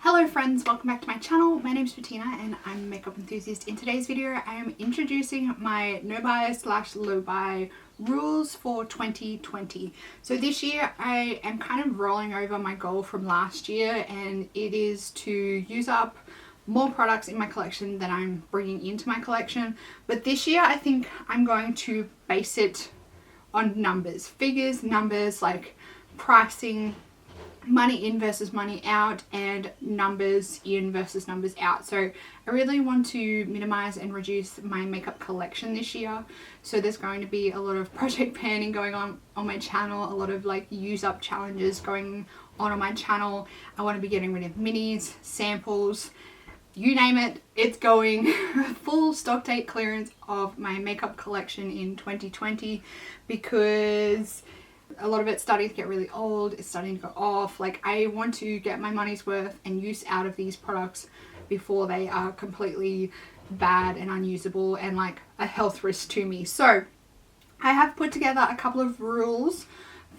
Hello friends, welcome back to my channel. My name is Bettina and I'm a makeup enthusiast. In today's video I am introducing my no buy / low buy rules for 2020. So this year I am kind of rolling over my goal from last year, and it is to use up more products in my collection that I'm bringing into my collection. But this year I think I'm going to base it on numbers, figures, numbers like pricing, money in versus money out, and numbers in versus numbers out. So I really want to minimize and reduce my makeup collection this year. So there's going to be a lot of project planning going on my channel, a lot of like use up challenges going on my channel. I want to be getting rid of minis, samples, you name it, it's going. Full stock take clearance of my makeup collection in 2020 because a lot of it's starting to get really old, it's starting to go off. Like, I want to get my money's worth and use out of these products before they are completely bad and unusable and like a health risk to me. So I have put together a couple of rules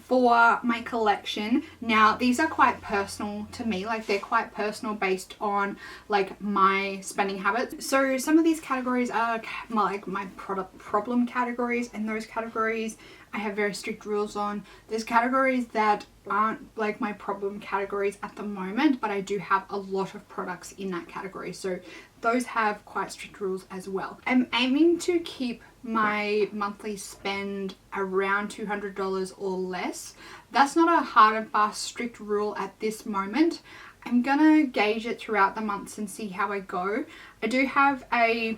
for my collection. Now these are quite personal to me, like they're quite personal based on like my spending habits. So some of these categories are like my product problem categories, and those categories I have very strict rules on. There's categories that aren't like my problem categories at the moment, but I do have a lot of products in that category, so those have quite strict rules as well. I'm aiming to keep my monthly spend around $200 or less. That's not a hard and fast strict rule at this moment. I'm gonna gauge it throughout the months and see how I go. I do have a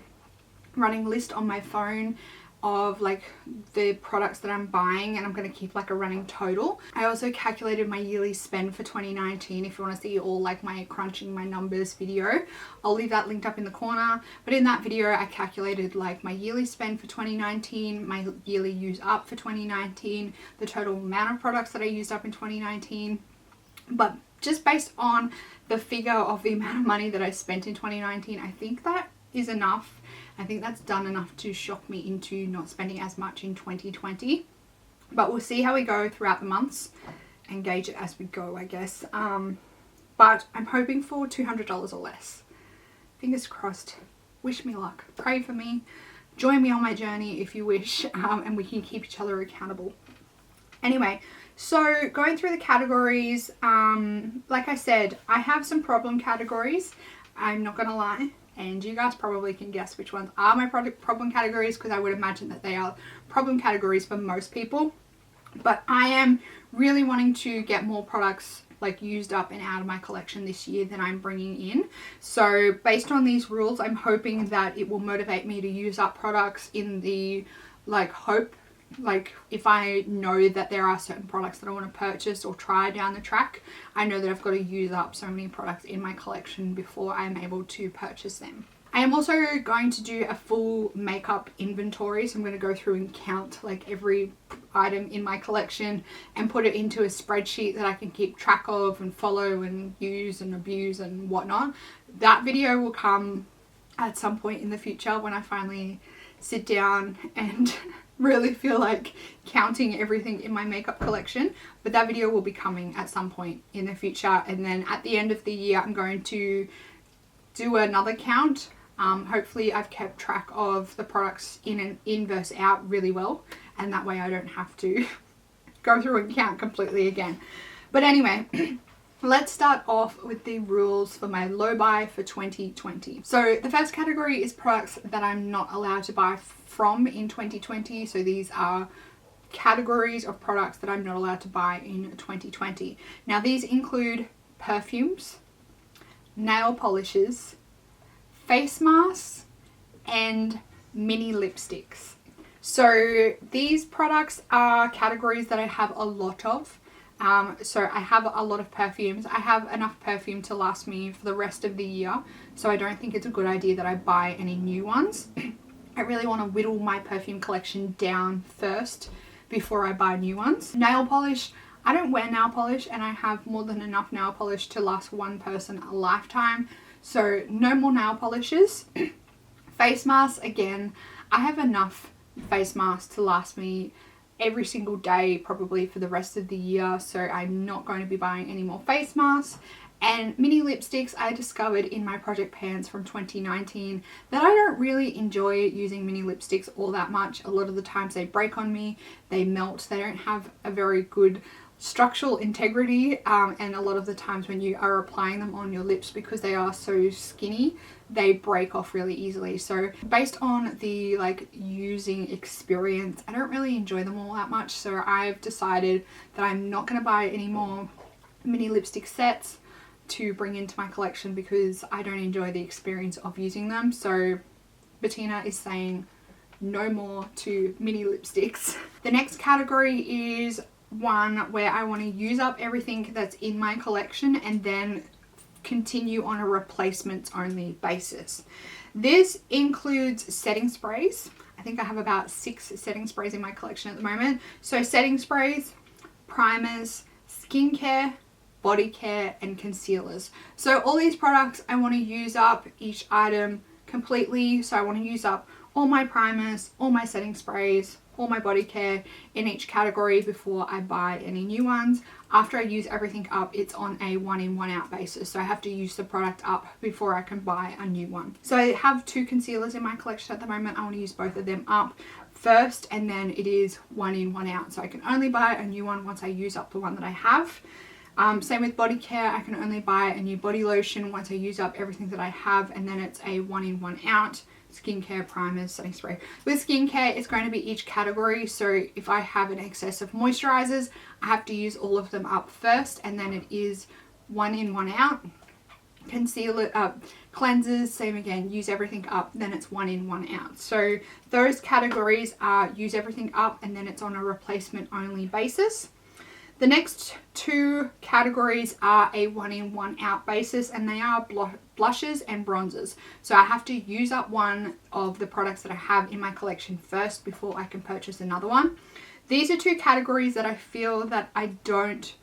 running list on my phone of like the products that I'm buying, and I'm going to keep like a running total. I also calculated my yearly spend for 2019. If you want to see all like my crunching my numbers video, I'll leave that linked up in the corner. But in that video I calculated like my yearly spend for 2019, my yearly use up for 2019, the total amount of products that I used up in 2019. But just based on the figure of the amount of money that I spent in 2019, I think that is enough. I think that's done enough to shock me into not spending as much in 2020. But we'll see how we go throughout the months and gauge it as we go, I guess. But I'm hoping for $200 or less. Fingers crossed. Wish me luck. Pray for me. Join me on my journey if you wish, and we can keep each other accountable. Anyway, so going through the categories, like I said, I have some problem categories. I'm not gonna lie. And you guys probably can guess which ones are my problem categories, because I would imagine that they are problem categories for most people. But I am really wanting to get more products like used up and out of my collection this year than I'm bringing in. So based on these rules, I'm hoping that it will motivate me to use up products in the like hope, like if I know that there are certain products that I want to purchase or try down the track, I know that I've got to use up so many products in my collection before I'm able to purchase them. I am also going to do a full makeup inventory, so I'm going to go through and count like every item in my collection and put it into a spreadsheet that I can keep track of and follow and use and abuse and whatnot. That video will come at some point in the future when I finally sit down and really feel like counting everything in my makeup collection, but that video will be coming at some point in the future. And then at the end of the year I'm going to do another count. Hopefully I've kept track of the products in and in versus out really well, and that way I don't have to go through and count completely again. But anyway, let's start off with the rules for my low buy for 2020. So the first category is products that I'm not allowed to buy from in 2020. So these are categories of products that I'm not allowed to buy in 2020. Now these include perfumes, nail polishes, face masks, and mini lipsticks. So these products are categories that I have a lot of. So I have a lot of perfumes. I have enough perfume to last me for the rest of the year, so I don't think it's a good idea that I buy any new ones. I really want to whittle my perfume collection down first before I buy new ones. Nail polish, I don't wear nail polish and I have more than enough nail polish to last one person a lifetime, so no more nail polishes. Face masks, again, I have enough face masks to last me every single day probably for the rest of the year, so I'm not going to be buying any more face masks. And mini lipsticks, I discovered in my project pans from 2019 that I don't really enjoy using mini lipsticks all that much. A lot of the times they break on me, they melt, they don't have a very good structural integrity, and a lot of the times when you are applying them on your lips, because they are so skinny, they break off really easily. So based on the using experience, I don't really enjoy them all that much, so I've decided that I'm not going to buy any more mini lipstick sets to bring into my collection because I don't enjoy the experience of using them. So Bettina is saying no more to mini lipsticks. The next category is one where I want to use up everything that's in my collection and then continue on a replacements only basis. This includes setting sprays. I think I have about 6 setting sprays in my collection at the moment. So setting sprays, primers, skincare, body care, and concealers. So all these products I want to use up each item completely. So I want to use up all my primers, all my setting sprays, all my body care in each category before I buy any new ones. After I use everything up, it's on a 1 in 1 out basis, so I have to use the product up before I can buy a new one. So I have 2 concealers in my collection at the moment. I want to use both of them up first, and then it is 1 in 1 out, so I can only buy a new one once I use up the one that I have. Same with body care. I can only buy a new body lotion once I use up everything that I have, and then it's a 1 in 1 out. Skincare, primers, setting spray. With skincare, it's going to be each category. So if I have an excess of moisturizers, I have to use all of them up first, and then it is 1 in 1 out. Concealer, cleansers, same again, use everything up, then it's 1 in 1 out. So those categories are use everything up, and then it's on a replacement only basis. The next 2 categories are a 1 in 1 out basis, and they are blushes and bronzers. So I have to use up one of the products that I have in my collection first before I can purchase another one. These are 2 categories that I feel that I don't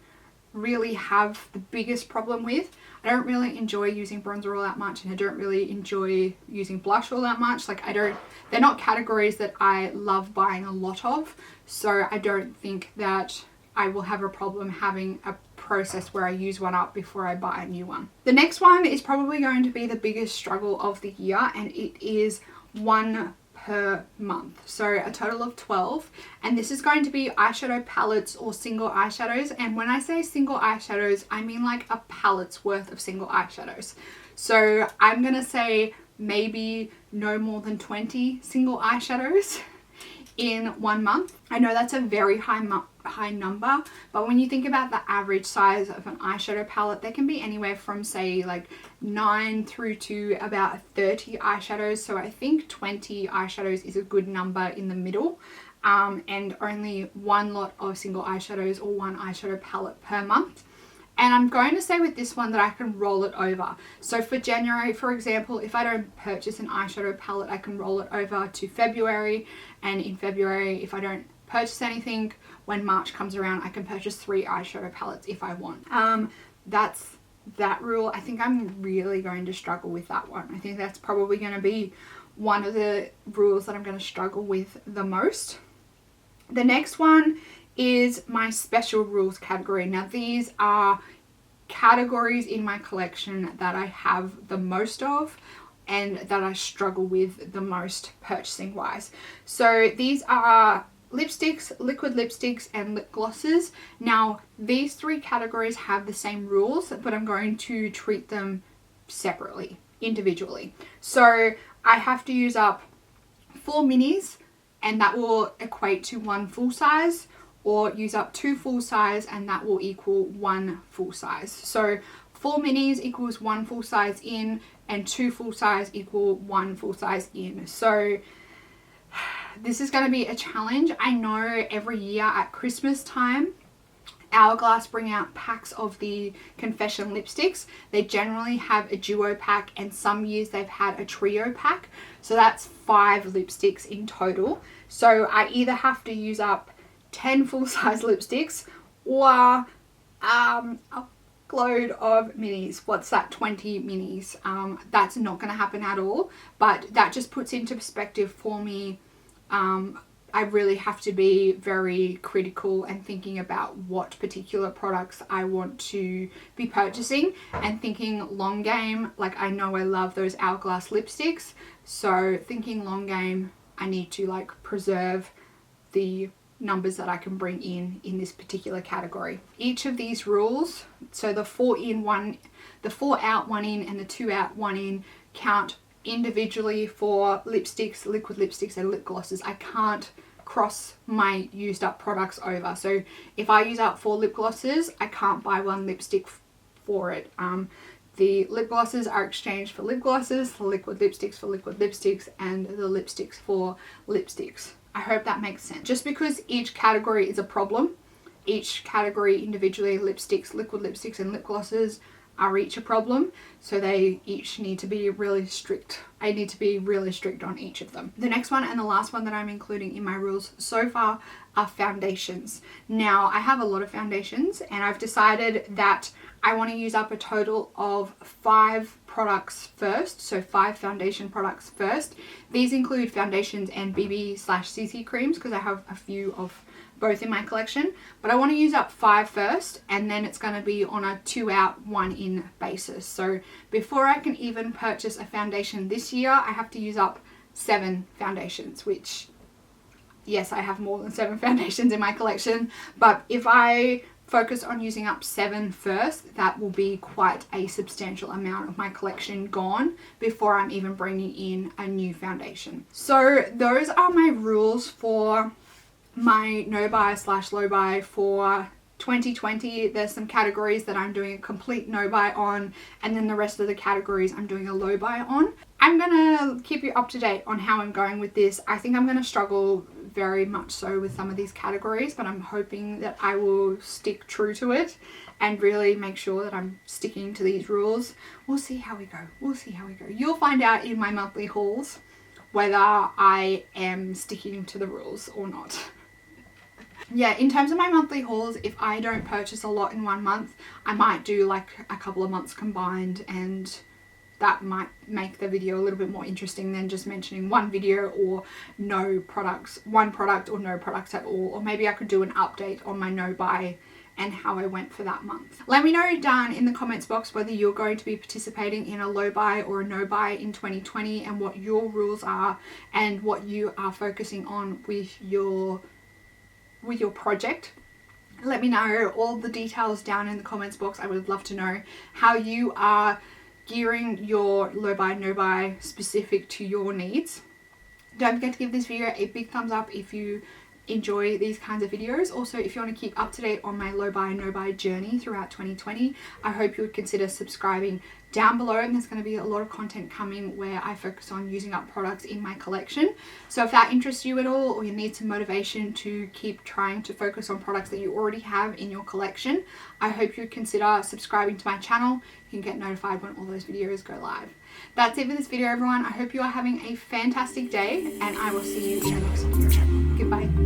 really have the biggest problem with. I don't really enjoy using bronzer all that much, and I don't really enjoy using blush all that much. They're not categories that I love buying a lot of, so I don't think that I will have a problem having a process where I use one up before I buy a new one. The next one is probably going to be the biggest struggle of the year, and it is 1 per month. So a total of 12, and this is going to be eyeshadow palettes or single eyeshadows. And when I say single eyeshadows, I mean like a palette's worth of single eyeshadows. So I'm gonna say maybe no more than 20 single eyeshadows in 1 month. I know that's a very high number, but when you think about the average size of an eyeshadow palette, they can be anywhere from say 9 through to about 30 eyeshadows. So I think 20 eyeshadows is a good number in the middle, and only 1 lot of single eyeshadows or 1 eyeshadow palette per month. And I'm going to say with this one that I can roll it over. So for January, for example, if I don't purchase an eyeshadow palette, I can roll it over to February. And in February, if I don't purchase anything, when March comes around, I can purchase 3 eyeshadow palettes if I want. That's that rule. I think I'm really going to struggle with that one. I think that's probably going to be one of the rules that I'm going to struggle with the most. The next one is my special rules category. Now these are categories in my collection that I have the most of and that I struggle with the most purchasing wise. So these are lipsticks, liquid lipsticks, and lip glosses. Now these 3 categories have the same rules, but I'm going to treat them separately, individually. So I have to use up 4 minis, and that will equate to 1 full size, or use up 2 full size, and that will equal 1 full size. So 4 minis equals 1 full size in, and 2 full size equal 1 full size in. So this is going to be a challenge. I know every year at Christmas time, Hourglass bring out packs of the Confession lipsticks. They generally have a duo pack, and some years they've had a trio pack. So that's 5 lipsticks in total. So I either have to use up 10 full-size lipsticks or a load of minis. What's that? 20 minis. That's not going to happen at all, but that just puts into perspective for me I really have to be very critical and thinking about what particular products I want to be purchasing and thinking long game. Like, I know I love those Hourglass lipsticks, so thinking long game, I need to like preserve the numbers that I can bring in this particular category. Each of these rules, so the 4 out 1 in and the 2 out 1 in, count individually for lipsticks, liquid lipsticks and lip glosses. I can't cross my used up products over. So if I use up 4 lip glosses, I can't buy 1 lipstick for it. The lip glosses are exchanged for lip glosses, the liquid lipsticks for liquid lipsticks, and the lipsticks for lipsticks. I hope that makes sense. Just because each category is a problem, each category individually, lipsticks, liquid lipsticks and lip glosses, are each a problem, so they each need to be really strict. I need to be really strict on each of them. The next one and the last one that I'm including in my rules so far are foundations. Now, I have a lot of foundations and I've decided that I want to use up a total of 5 products first, so 5 foundation products first. These include foundations and BB/CC creams because I have a few of both in my collection, but I want to use up 5 first, and then it's going to be on a 2 out 1 in basis. So before I can even purchase a foundation this year, I have to use up 7 foundations, which, yes, I have more than 7 foundations in my collection, but if I focus on using up 7 first, that will be quite a substantial amount of my collection gone before I'm even bringing in a new foundation. So those are my rules for my no buy / low buy for 2020. There's some categories that I'm doing a complete no buy on, and then the rest of the categories I'm doing a low buy on. I'm gonna keep you up to date on how I'm going with this. I think I'm gonna struggle very much so with some of these categories, but I'm hoping that I will stick true to it and really make sure that I'm sticking to these rules. We'll see how we go. We'll see how we go. You'll find out in my monthly hauls whether I am sticking to the rules or not. Yeah, in terms of my monthly hauls, if I don't purchase a lot in 1 month, I might do like a couple of months combined, and that might make the video a little bit more interesting than just mentioning one video or no products, one product or no products at all. Or maybe I could do an update on my no buy and how I went for that month. Let me know down in the comments box whether you're going to be participating in a low buy or a no buy in 2020 and what your rules are and what you are focusing on with your project. Let me know all the details down in the comments box. I would love to know how you are gearing your low buy, no buy specific to your needs. Don't forget to give this video a big thumbs up if you enjoy these kinds of videos. Also, if you want to keep up to date on my low buy, no buy journey throughout 2020, I hope you would consider subscribing down below, and there's going to be a lot of content coming where I focus on using up products in my collection. So if that interests you at all, or you need some motivation to keep trying to focus on products that you already have in your collection, I hope you would consider subscribing to my channel. You can get notified when all those videos go live. That's it for this video, everyone. I hope you are having a fantastic day, and I will see you in the next video. Goodbye.